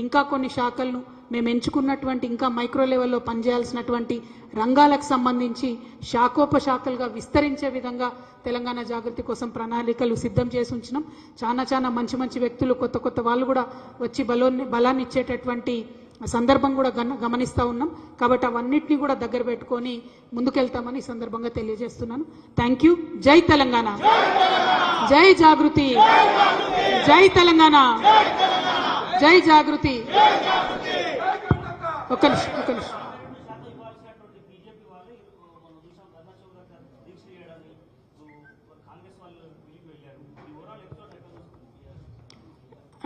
ఇంకా కొన్ని శాఖలను మేము ఎంచుకున్నటువంటి ఇంకా మైక్రో లెవెల్లో పనిచేయాల్సినటువంటి రంగాలకు సంబంధించి శాఖోపశాఖలుగా విస్తరించే విధంగా తెలంగాణ జాగృతి కోసం ప్రణాళికలు సిద్ధం చేసి ఉంచినాం. చాలా మంచి వ్యక్తులు కొత్త వాళ్ళు కూడా వచ్చి బలాన్ని ఇచ్చేటటువంటి సందర్భం కూడా గమనిస్తూ ఉన్నాం. కాబట్టి అవన్నిటినీ కూడా దగ్గర పెట్టుకొని ముందుకెళ్తామని ఈ సందర్భంగా తెలియజేస్తున్నాను. Thank you. జై తెలంగాణ, జై జాగృతి, జై తెలంగాణ, జై జాగృతి. ఒక్క నిమిషం.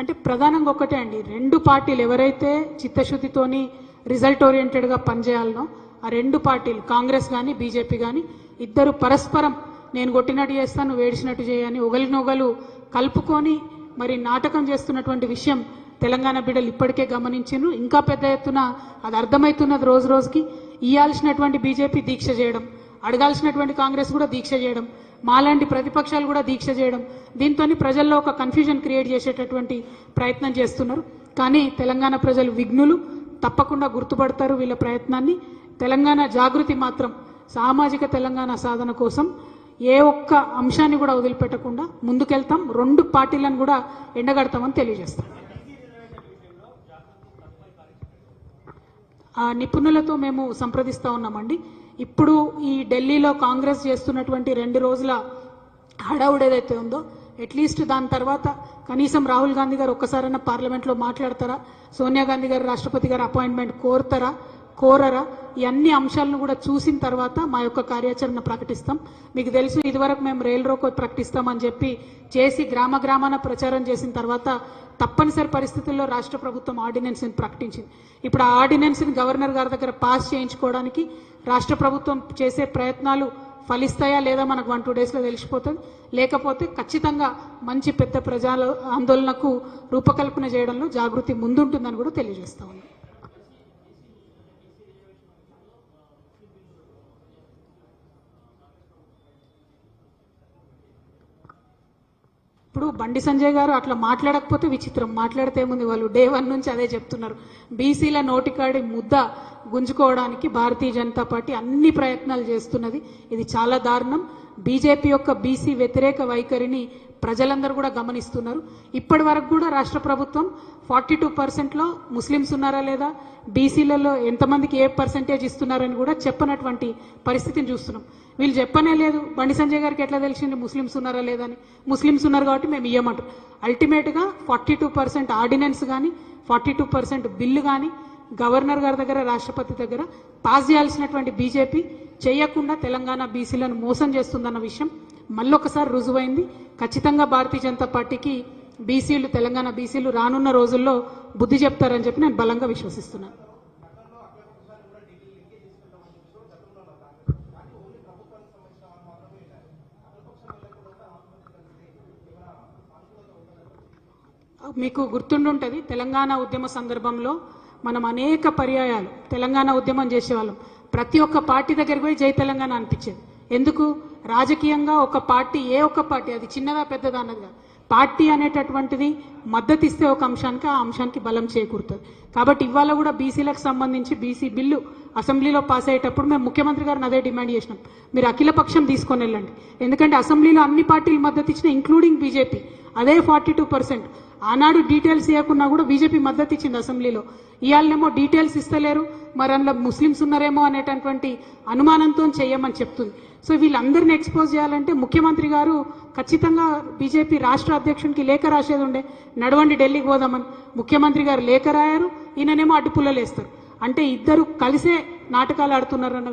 అంటే ప్రధానంగా ఒకటే అండి, రెండు పార్టీలు ఎవరైతే చిత్తశుద్ధితోని రిజల్ట్ ఓరియంటెడ్గా పనిచేయాలనో ఆ రెండు పార్టీలు కాంగ్రెస్ కానీ బీజేపీ కానీ ఇద్దరు పరస్పరం నేను కొట్టినట్టు చేస్తాను, నువ్వు ఏడిచినట్టు చేయని ఒకరినొకరు కలుపుకొని మరి నాటకం చేస్తున్నటువంటి విషయం తెలంగాణ బిడ్డలు ఇప్పటికే గమనించారు. ఇంకా పెద్ద ఎత్తున అది అర్థమవుతున్నది రోజు రోజుకి. ఇయ్యాల్సినటువంటి బీజేపీ దీక్ష చేయడం, అడగాల్సినటువంటి కాంగ్రెస్ కూడా దీక్ష చేయడం, మాలాంటి ప్రతిపక్షాలు కూడా దీక్ష చేయడం, దీంతో ప్రజల్లో ఒక కన్ఫ్యూజన్ క్రియేట్ చేసేటటువంటి ప్రయత్నం చేస్తున్నారు. కానీ తెలంగాణ ప్రజలు విఘ్నులు, తప్పకుండా గుర్తుపడతారు వీళ్ళ ప్రయత్నాన్ని. తెలంగాణ జాగృతి మాత్రం సామాజిక తెలంగాణ సాధన కోసం ఏ ఒక్క అంశాన్ని కూడా వదిలిపెట్టకుండా ముందుకెళ్తాం. రెండు పార్టీలను కూడా ఎండగడతామని తెలియజేస్తాం. ఆ నిపుణులతో మేము సంప్రదిస్తూ ఉన్నామండి. ఇప్పుడు ఈ ఢిల్లీలో కాంగ్రెస్ చేస్తున్నటువంటి 2 రోజుల హడావుడు ఏదైతే ఉందో అట్లీస్ట్ దాని తర్వాత కనీసం రాహుల్ గాంధీ గారు ఒక్కసారైనా పార్లమెంట్లో మాట్లాడతారా, సోనియా గాంధీ గారు రాష్ట్రపతి గారు అపాయింట్మెంట్ కోరరా, ఈ అన్ని అంశాలను కూడా చూసిన తర్వాత మా యొక్క కార్యాచరణ ప్రకటిస్తాం. మీకు తెలుసు ఇదివరకు మేము రైల్ రోకో ప్రకటిస్తామని చెప్పి చేసి గ్రామాన ప్రచారం చేసిన తర్వాత తప్పనిసరి పరిస్థితుల్లో రాష్ట్ర ప్రభుత్వం ఆర్డినెన్స్ని ప్రకటించింది. ఇప్పుడు ఆ ఆర్డినెన్స్ని గవర్నర్ గారి దగ్గర పాస్ చేయించుకోవడానికి రాష్ట్ర ప్రభుత్వం చేసే ప్రయత్నాలు ఫలిస్తాయా లేదా మనకు 1-2 డేస్లో తెలిసిపోతుంది. లేకపోతే ఖచ్చితంగా మంచి పెద్ద ప్రజా ఆందోళనకు రూపకల్పన చేయడంలో జాగృతి ముందుంటుందని కూడా తెలియజేస్తా ఉన్నాం. ఇప్పుడు బండి సంజయ్ గారు అట్లా మాట్లాడకపోతే విచిత్రం, మాట్లాడితే ఏముంది, వాళ్ళు డే 1 నుంచి అదే చెప్తున్నారు. బీసీల నోటికాడి ముద్ద గుంజుకోవడానికి భారతీయ జనతా పార్టీ అన్ని ప్రయత్నాలు చేస్తున్నది. ఇది చాలా దారుణం. బీజేపీ యొక్క బీసీ వ్యతిరేక వైఖరిని ప్రజలందరూ కూడా గమనిస్తున్నారు. ఇప్పటి వరకు కూడా రాష్ట్ర ప్రభుత్వం 42%లో ముస్లిమ్స్ ఉన్నారా లేదా, బీసీలలో ఎంతమందికి ఏ పర్సెంటేజ్ ఇస్తున్నారని కూడా చెప్పనటువంటి పరిస్థితిని చూస్తున్నాం. వీళ్ళు చెప్పనే లేదు. బండి సంజయ్ గారికి ఎట్లా తెలిసింది ముస్లిమ్స్ ఉన్నారా లేదా అని? ముస్లిమ్స్ ఉన్నారు కాబట్టి మేము ఇయ్యమంటారు. అల్టిమేట్గా 42% ఆర్డినెన్స్ కానీ 42% బిల్లు కానీ గవర్నర్ గారి దగ్గర రాష్ట్రపతి దగ్గర పాస్ చేయాల్సినటువంటి బీజేపీ చేయకుండా తెలంగాణ బీసీలను మోసం చేస్తుందన్న విషయం మళ్ళొకసారి రుజువైంది. ఖచ్చితంగా భారతీయ జనతా పార్టీకి బీసీలు, తెలంగాణ బీసీలు రానున్న రోజుల్లో బుద్ధి చెప్తారని చెప్పి నేను బలంగా విశ్వసిస్తున్నాను. మీకు గుర్తుండుంటుంది, తెలంగాణ ఉద్యమ సందర్భంలో మనం అనేక పర్యాయాలు తెలంగాణ ఉద్యమం చేసేవాళ్ళం. ప్రతి ఒక్క పార్టీ దగ్గరికి పోయి జై తెలంగాణ అనిపించేది. ఎందుకు? రాజకీయంగా ఒక పార్టీ, ఏ ఒక్క పార్టీ, అది చిన్నదా పెద్దదా అన్నది కాదు, పార్టీ అనేటటువంటిది మద్దతు ఇస్తే ఒక అంశానికి ఆ అంశానికి బలం చేకూరుతుంది. కాబట్టి ఇవాళ కూడా బీసీలకు సంబంధించి బీసీ బిల్లు అసెంబ్లీలో పాస్ అయ్యేటప్పుడు మేము ముఖ్యమంత్రి గారిని అదే డిమాండ్ చేసినాం, మీరు అఖిలపక్షం తీసుకొని వెళ్ళండి. ఎందుకంటే అసెంబ్లీలో అన్ని పార్టీలు మద్దతు ఇచ్చిన, ఇంక్లూడింగ్ బీజేపీ, అదే 42%. ఆనాడు డీటెయిల్స్ ఇవ్వకున్నా కూడా బీజేపీ మద్దతు ఇచ్చింది అసెంబ్లీలో. ఇవాళనేమో డీటెయిల్స్ ఇస్తలేరు, మరి అందులో ముస్లిమ్స్ ఉన్నారేమో అనేటటువంటి అనుమానంతో చేయమని చెప్తుంది. సో వీళ్ళందరినీ ఎక్స్పోజ్ చేయాలంటే ముఖ్యమంత్రి గారు ఖచ్చితంగా బీజేపీ రాష్ట్ర అధ్యక్షునికి లేఖ రాసేది ఉండే, నడవండి ఢిల్లీకి పోదామని. ముఖ్యమంత్రి గారు లేఖ రాయారు, ఈయననేమో అడ్డుపుల్లలు వేస్తారు. అంటే ఇద్దరు కలిసే నాటకాలు ఆడుతున్నారన్న